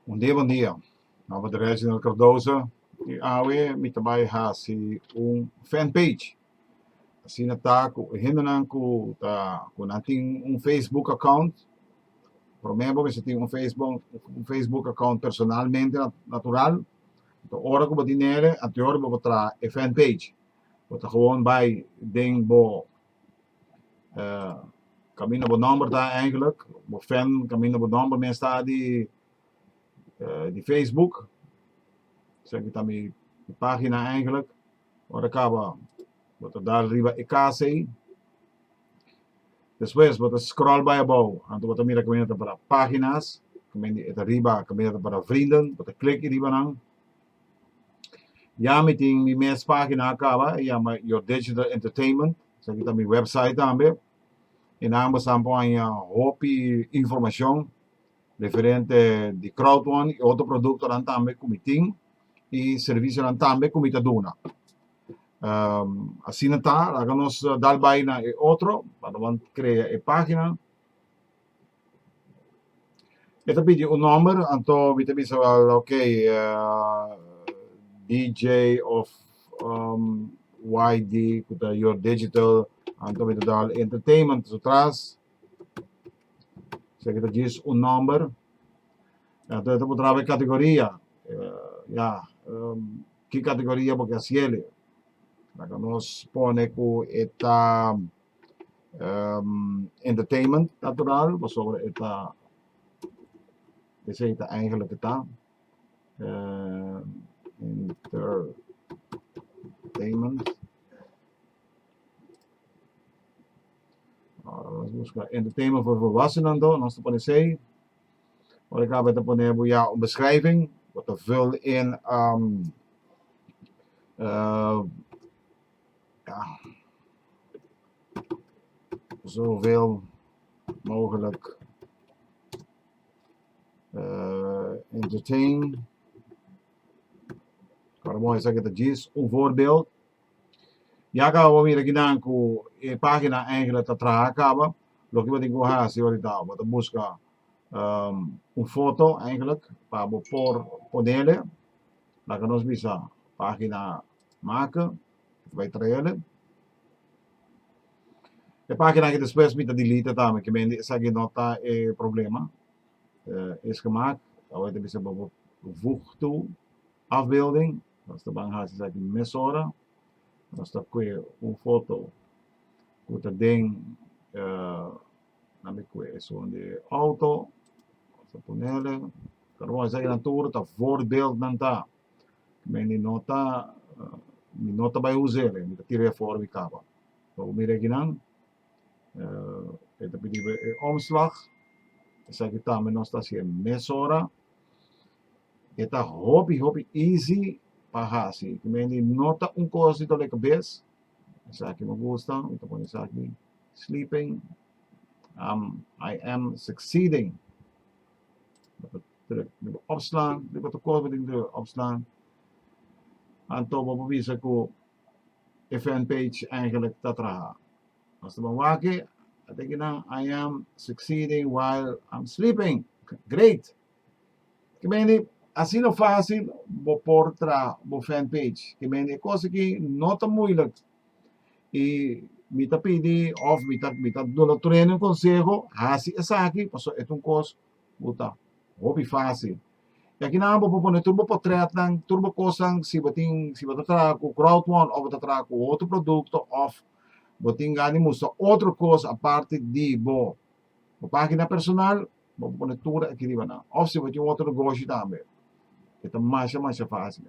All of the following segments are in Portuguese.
Bom dia. Nou, wat de Reginald Cardoso, die AW, met daarbij hasi fanpage. Assim tá, hindenan com nating Facebook account. Promemo que você tem Facebook account personalmente natural. Então, hora que você nele, a teoria você tra fanpage. Você gewoon bij ding bo caminho bo number daar eigenlijk. Bo fan caminho bo number men staat die Facebook. Zeg ik daarmee de pagina eigenlijk. Waar acaba wat daar riba ikase. Después wat scroll bij above. En wat mira caminho para páginas. Caminho het riba caminho para vrienden. Wat klik riba nang. Ja, met die mes pagina acaba. Ja, maar your digital entertainment. Zeg ik daarmee website daarmee. En dan sampo aan je hoop informatie referente di crowdfunding e outro produto dan também comiting e serviço dan também comita duna. Assim tá, lá nós dá vai na outro para nós criar a página. Esta pede número, então vita bisa DJ of YD kuta your digital, então vita dal entertainment so tras. Zeg que diz número. Então eu vou trabalhar categoria. Que categoria porque assim ele. Nós põe com eta entertainment natural, sobre eta esse eta eigenlijk eta entertainment. Nós buscar entertainment voor volwassenen dan, nós põe sei. Wat ik ga poner ja een beschrijving, wat er vul in zoveel mogelijk entertain. Waarom moet je zeggen dat is een voorbeeld? Ja, gaan we weer gedaan com a página eigenlijk te tragen. Lo que eu vou fazer ahorita, vou buscar foto eigenlijk para ponerle. Lá que nós bisa página maken, vai trazer. A página que depois me delete também, que me essa que nota é problema. É gemaakt. Agora tem bisa voeg toe afbeelding. Nós tá bang hasi aqui mesora. Nós tá com foto com o ding na me so de auto. Sa ponele, karon sa ilang turo ta voorbeeld nan ta. Men ni nota by usere, ni tire voor wie kaba. So mire ginan eta pidi omslag. Sa kita men nosta si mesora. Eta hobby easy pahasi. Men ni nota un coisa to like bes. Sa akin magusta, ito po ni sa akin sleeping. I am succeeding. Opslaan, die wat de koolbeding opslaan. En toen bewijs ik hoe de fanpage eigenlijk dat raar. Als de bewaken, dan denk je nou, I am succeeding while I'm sleeping. Great. Ik meen, assim não fácil, vou pôr bo fanpage. Ik meen, coisa que não tá moeilijk. E me tá pedi, of me tá dando treino um conselho, assim essa aqui, passou é um curso, botar. Hobby fácil. E aqui na abo po turbo portrait ng turbo kosang si bating tra com crowdfunding ou tra com outro produto of bating gani mo sa outro coisa a parte de bo página personal bo ponetura aqui diba na of si bating outro negócio também. Ito mais fácil.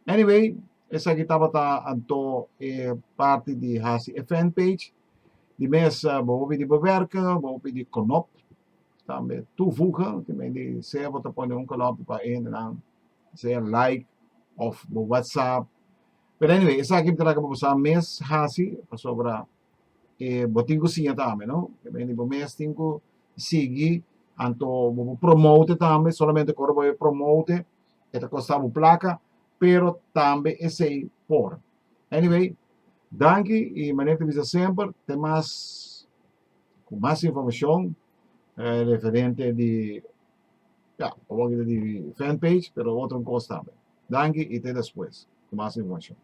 Anyway, essa aqui tava anto parte de hasi fanpage di mesa bo de bewerken, bo de knop também toevoegen, die zeer wat op een knop para in en dan zeer like of WhatsApp. But anyway, essa aqui talaga po sa mes hasi sobra boting ko siya também, no? Kaya po mes tingo sigi anto promote também, solamente corro promote, esta costa mo placa, pero também esse por. Anyway, danke e maneira de sempre, tem mais com mais informação referente de Ya, o de fanpage, pero otro cosa también. Danke y te después. Más información.